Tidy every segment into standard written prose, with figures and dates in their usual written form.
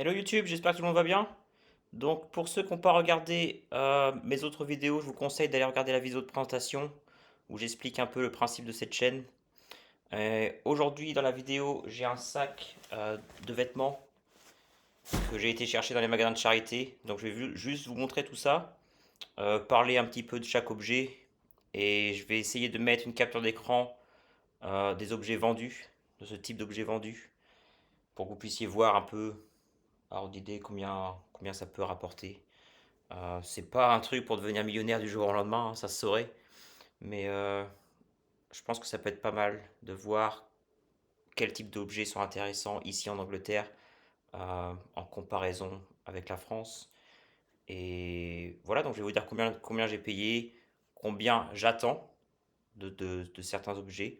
Hello YouTube, j'espère que tout le monde va bien. Donc pour ceux qui n'ont pas regardé mes autres vidéos, je vous conseille d'aller regarder la vidéo de présentation où j'explique un peu le principe de cette chaîne. Aujourd'hui dans la vidéo, j'ai un sac de vêtements que j'ai été chercher dans les magasins de charité. Donc je vais juste vous montrer tout ça, parler un petit peu de chaque objet et je vais essayer de mettre une capture d'écran des objets vendus, de ce type d'objets vendus, pour que vous puissiez voir un peu ordre d'idée combien ça peut rapporter. C'est pas un truc pour devenir millionnaire du jour au lendemain, hein, ça se saurait. Mais je pense que ça peut être pas mal de voir quels types d'objets sont intéressants ici en Angleterre en comparaison avec la France. Et voilà, donc je vais vous dire combien j'ai payé, combien j'attends de certains objets.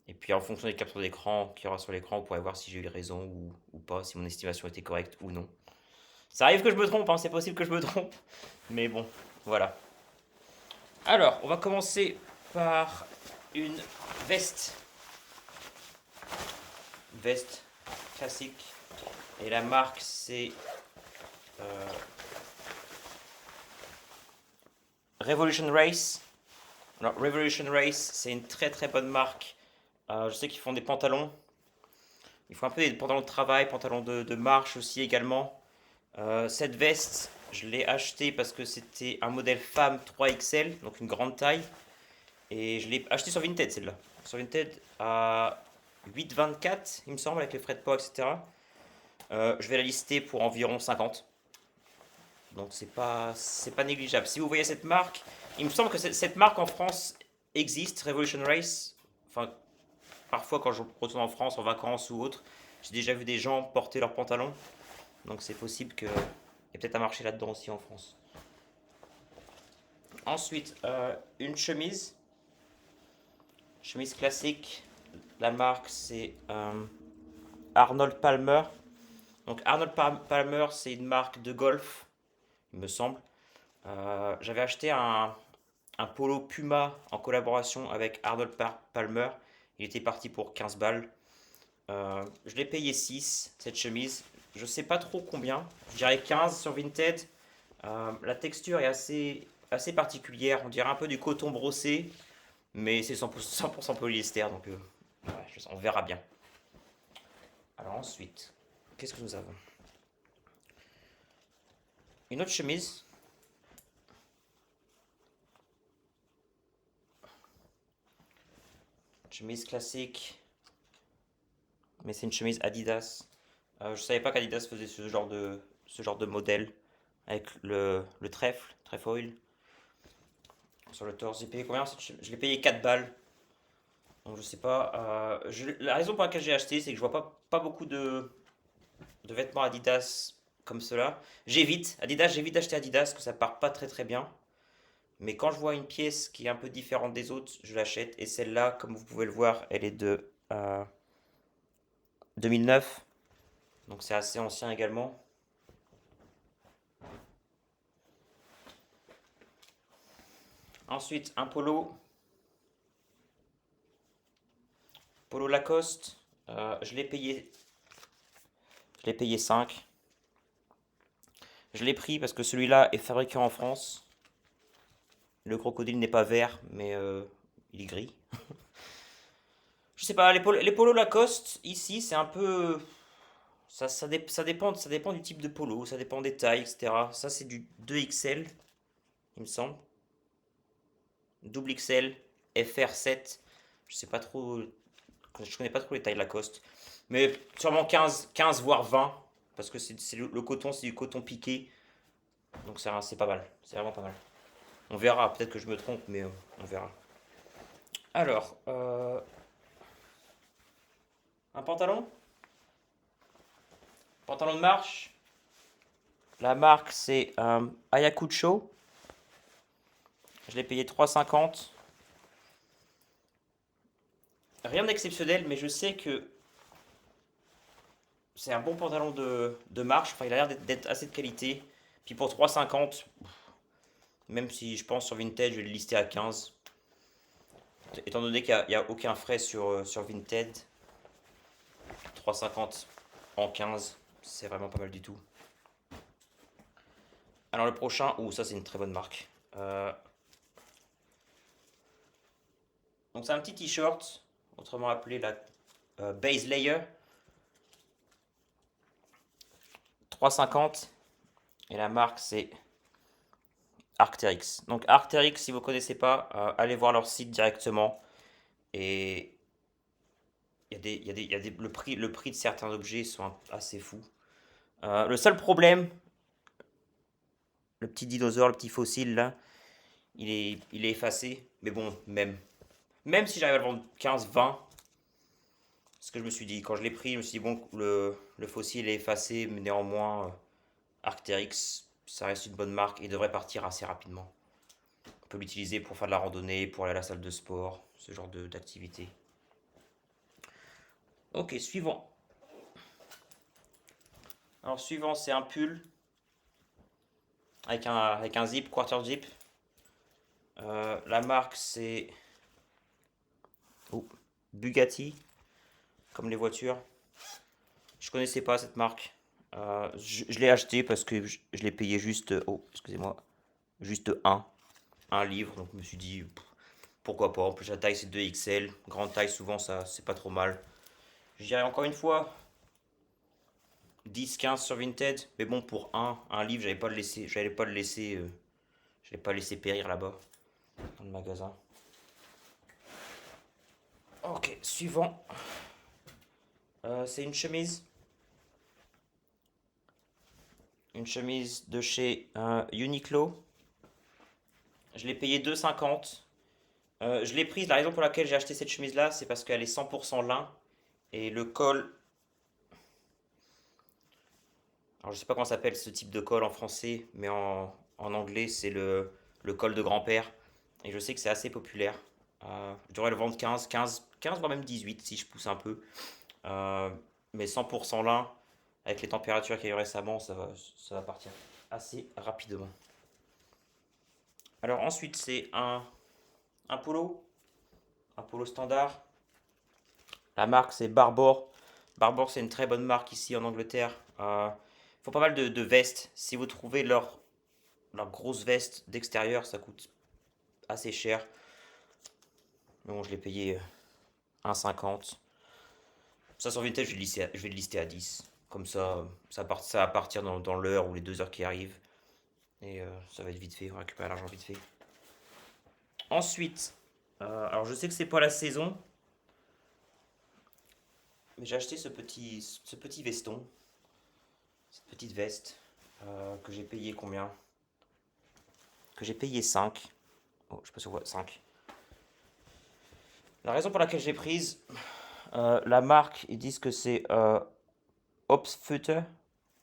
Et puis en fonction des captures d'écran qu'il y aura sur l'écran, vous pourrez voir si j'ai eu raison ou pas, si mon estimation était correcte ou non. Ça arrive que je me trompe, hein, c'est possible que je me trompe. Mais bon, voilà. Alors, on va commencer par une veste. Veste classique. Et la marque, c'est euh, Revolution Race. Alors, Revolution Race, c'est une très très bonne marque. Je sais qu'ils font des pantalons. Ils font un peu des pantalons de travail, pantalons de marche aussi également. Cette veste, je l'ai achetée parce que c'était un modèle femme 3XL, donc une grande taille. Et je l'ai acheté sur Vinted celle-là. Sur Vinted à 8,24 il me semble avec les frais de port etc. Je vais la lister pour environ 50. Donc c'est pas négligeable. Si vous voyez cette marque, il me semble que cette marque en France existe, Revolution Race. Enfin, parfois quand je retourne en France en vacances ou autre, j'ai déjà vu des gens porter leurs pantalons. Donc c'est possible qu'il y ait peut-être un marché là-dedans aussi en France. Ensuite, une chemise. Chemise classique. La marque c'est Arnold Palmer. Donc Arnold Palmer, c'est une marque de golf, il me semble. J'avais acheté un polo Puma en collaboration avec Arnold Palmer. Il était parti pour 15 balles. Je l'ai payé 6, cette chemise. Je sais pas trop combien. Je dirais 15 sur Vinted. La texture est assez particulière. On dirait un peu du coton brossé. Mais c'est 100% polyester. Donc ouais, on verra bien. Alors ensuite, qu'est-ce que nous avons? Une autre chemise. Chemise classique, mais c'est une chemise Adidas. Je savais pas qu'Adidas faisait ce genre de modèle avec le trefoil sur le torse. J'ai payé combien cette chemise? Je l'ai payé 4 balles. Donc je sais pas. La raison pour laquelle j'ai acheté, c'est que je vois pas beaucoup de vêtements Adidas comme cela. J'évite d'acheter Adidas, parce que ça part pas très très bien. Mais quand je vois une pièce qui est un peu différente des autres, je l'achète. Et celle-là, comme vous pouvez le voir, elle est de 2009. Donc c'est assez ancien également. Ensuite, un polo Lacoste. Je l'ai payé 5. Je l'ai pris parce que celui-là est fabriqué en France. Le crocodile n'est pas vert, mais il est gris. Je sais pas, les polos Lacoste, ici, c'est un peu. Ça dépend du type de polo, ça dépend des tailles, etc. Ça, c'est du 2XL, il me semble. Double XL, FR7. Je sais pas trop. Je connais pas trop les tailles Lacoste. Mais sûrement 15 voire 20. Parce que le coton, c'est du coton piqué. Donc c'est pas mal. C'est vraiment pas mal. On verra. Peut-être que je me trompe, mais on verra. Alors, un pantalon. Pantalon de marche. La marque, c'est Ayacucho. Je l'ai payé 3,50. Rien d'exceptionnel, mais je sais que c'est un bon pantalon de marche. Enfin, il a l'air d'être assez de qualité. Puis pour 3,50, même si je pense sur Vinted, je vais le lister à 15. Étant donné qu'il n'y a aucun frais sur Vinted, 3,50 en 15. C'est vraiment pas mal du tout. Alors le prochain, ça c'est une très bonne marque. Donc c'est un petit t-shirt, autrement appelé la Base Layer 3,50 et la marque c'est Arc'teryx. Donc Arc'teryx, si vous ne connaissez pas, allez voir leur site directement et le prix de certains objets sont assez fous. Le seul problème, le petit dinosaure, le petit fossile là, il est effacé. Mais bon, même si j'arrive à le vendre 15, 20, ce que je me suis dit, quand je l'ai pris, je me suis dit, bon, le fossile est effacé, mais néanmoins, Arc'teryx, ça reste une bonne marque et devrait partir assez rapidement. On peut l'utiliser pour faire de la randonnée, pour aller à la salle de sport, ce genre d'activité. Ok, suivant. Alors, suivant, c'est un pull avec un zip, quarter zip. La marque, c'est Bugatti, comme les voitures. Je connaissais pas cette marque. Je l'ai acheté parce que je l'ai payé juste, excusez-moi, juste un livre. Donc je me suis dit, pourquoi pas. En plus, la taille c'est 2XL. Grande taille, souvent, ça c'est pas trop mal. Je dirais encore une fois, 10, 15 sur Vinted. Mais bon, pour un livre, j'allais pas le laisser périr là-bas, dans le magasin. Ok, suivant. C'est une chemise. Une chemise de chez Uniqlo. Je l'ai payé 2,50. Je l'ai prise. La raison pour laquelle j'ai acheté cette chemise-là, c'est parce qu'elle est 100% lin. Et le col. Alors, je sais pas comment s'appelle ce type de col en français, mais en anglais, c'est le col de grand-père. Et je sais que c'est assez populaire. Je devrais le vendre 15, voire même 18 si je pousse un peu. Euh, mais 100% lin, avec les températures qu'il y a eu récemment, ça va partir assez rapidement. Alors ensuite, c'est un polo. Un polo standard. La marque, c'est Barbor. Barbor, c'est une très bonne marque ici en Angleterre. Ils font pas mal de vestes. Si vous trouvez leur grosse veste d'extérieur, ça coûte assez cher. Mais bon, je l'ai payé 1,50. Ça sur Vinted, je vais le lister à 10. Comme ça va partir dans l'heure ou les 2 heures qui arrivent. Et ça va être vite fait, on récupère l'argent vite fait. Ensuite, alors je sais que c'est pas la saison, mais j'ai acheté ce petit veston, cette petite veste, que j'ai payé combien? Que j'ai payé 5. Oh, je sais pas si on voit 5. La raison pour laquelle j'ai prise, la marque, ils disent que c'est Opsfutter.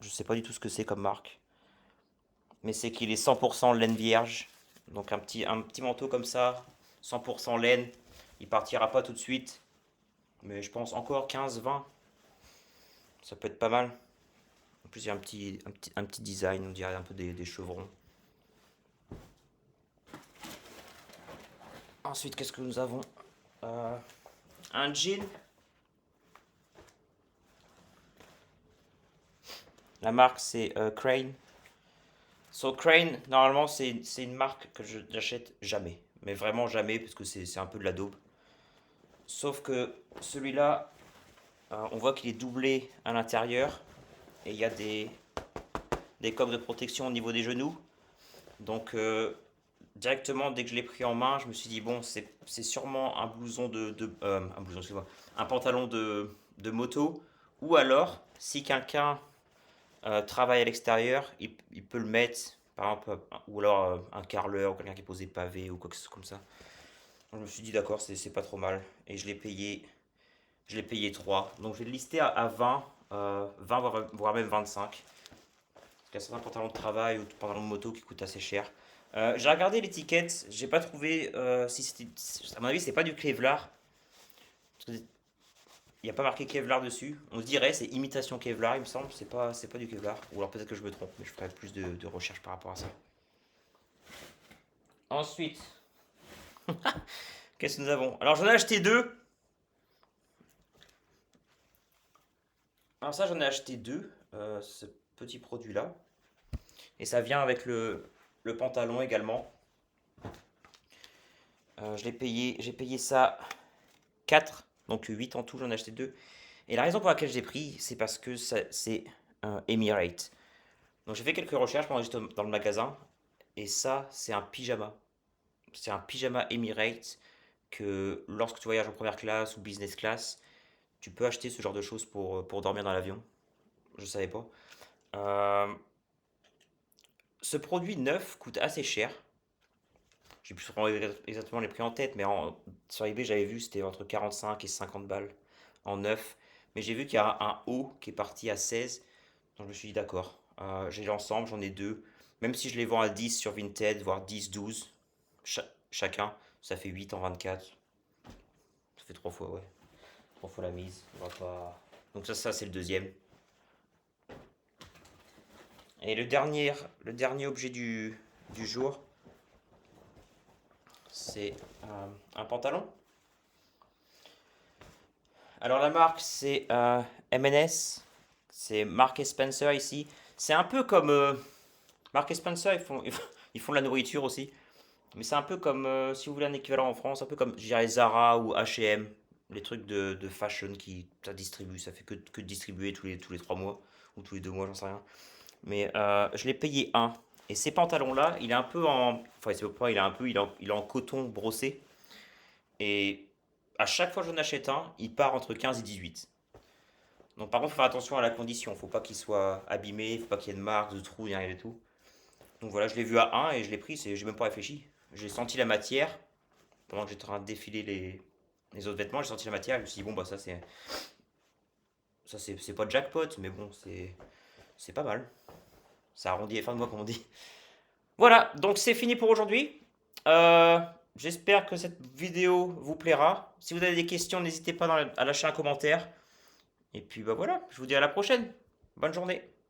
Je sais pas du tout ce que c'est comme marque. Mais c'est qu'il est 100% laine vierge. Donc un petit manteau comme ça, 100% laine. Il partira pas tout de suite. Mais je pense encore 15, 20. Ça peut être pas mal. En plus, il y a un petit design, on dirait un peu des chevrons. Ensuite, qu'est-ce que nous avons? Un jean. La marque, c'est Crane. So, Crane, normalement, c'est une marque que je n'achète jamais. Mais vraiment jamais, parce que c'est un peu de la daube. Sauf que celui-là, on voit qu'il est doublé à l'intérieur. Et il y a des coques de protection au niveau des genoux. Donc, directement, dès que je l'ai pris en main, je me suis dit, bon, c'est sûrement un blouson un blouson, excuse-moi, un pantalon de moto. Ou alors, si quelqu'un travaille à l'extérieur, il peut le mettre, par exemple, ou alors un carreleur, ou quelqu'un qui posait pavé, ou quoi que ce soit comme ça. Je me suis dit, d'accord, c'est pas trop mal. Et je l'ai payé 3. Donc, je vais le lister à 20, 20 voire même 25. Parce qu'il y a certains pantalons de travail ou pantalons de moto qui coûtent assez cher. J'ai regardé l'étiquette, j'ai pas trouvé si c'était. À mon avis, c'est pas du Kevlar. Il n'y a pas marqué Kevlar dessus. On se dirait c'est imitation Kevlar, il me semble. C'est pas du Kevlar. Ou alors peut-être que je me trompe, mais je ferai plus de recherches par rapport à ça. Ensuite, qu'est-ce que nous avons? Alors j'en ai acheté deux. Alors ça, j'en ai acheté deux. ce petit produit-là. Et ça vient avec le pantalon également. J'ai payé ça 4, donc 8 en tout, j'en ai acheté 2. Et la raison pour laquelle j'ai pris, c'est parce que c'est un Emirate. Donc j'ai fait quelques recherches pendant que j'étais dans le magasin, et ça, c'est un pyjama. C'est un pyjama Emirates que lorsque tu voyages en première classe ou business class, tu peux acheter ce genre de choses pour dormir dans l'avion. Je savais pas. Euh, Ce produit neuf coûte assez cher. J'ai plus vraiment exactement les prix en tête, mais sur eBay, j'avais vu c'était entre 45 et 50 balles en neuf. Mais j'ai vu qu'il y a un haut qui est parti à 16. Donc je me suis dit d'accord. J'ai l'ensemble, j'en ai deux. Même si je les vends à 10 sur Vinted, voire 10, 12 chacun, ça fait 8 en 24. Ça fait 3 fois, ouais. 3 fois la mise. On va pas... Donc ça c'est le deuxième. Et le dernier objet du jour, c'est un pantalon. Alors la marque c'est M&S, c'est Mark et Spencer ici. C'est un peu comme Mark et Spencer, ils font de la nourriture aussi. Mais c'est un peu comme, si vous voulez un équivalent en France, un peu comme, je dirais, Zara ou H&M, les trucs de fashion qui ça distribue, ça fait que de distribuer tous les 3 mois ou tous les 2 mois, j'en sais rien. Mais je l'ai payé un. Et ces pantalons-là, il est un peu en, enfin c'est pas, il est un peu, il est en coton brossé. Et à chaque fois que j'en achète un, il part entre 15 et 18. Donc par contre, faut faire attention à la condition. Faut pas qu'il soit abîmé, faut pas qu'il y ait de marques, de trous, ni rien du tout. Donc voilà, je l'ai vu à un et je l'ai pris, j'ai même pas réfléchi. J'ai senti la matière pendant que j'étais en train de défiler les autres vêtements, j'ai senti la matière, je me suis dit bon bah c'est pas jackpot, mais bon c'est pas mal. Ça arrondit les fins de mois comme on dit. Voilà, donc c'est fini pour aujourd'hui. Euh, J'espère que cette vidéo vous plaira. Si vous avez des questions, n'hésitez pas à lâcher un commentaire. Et puis bah voilà, je vous dis à la prochaine. Bonne journée.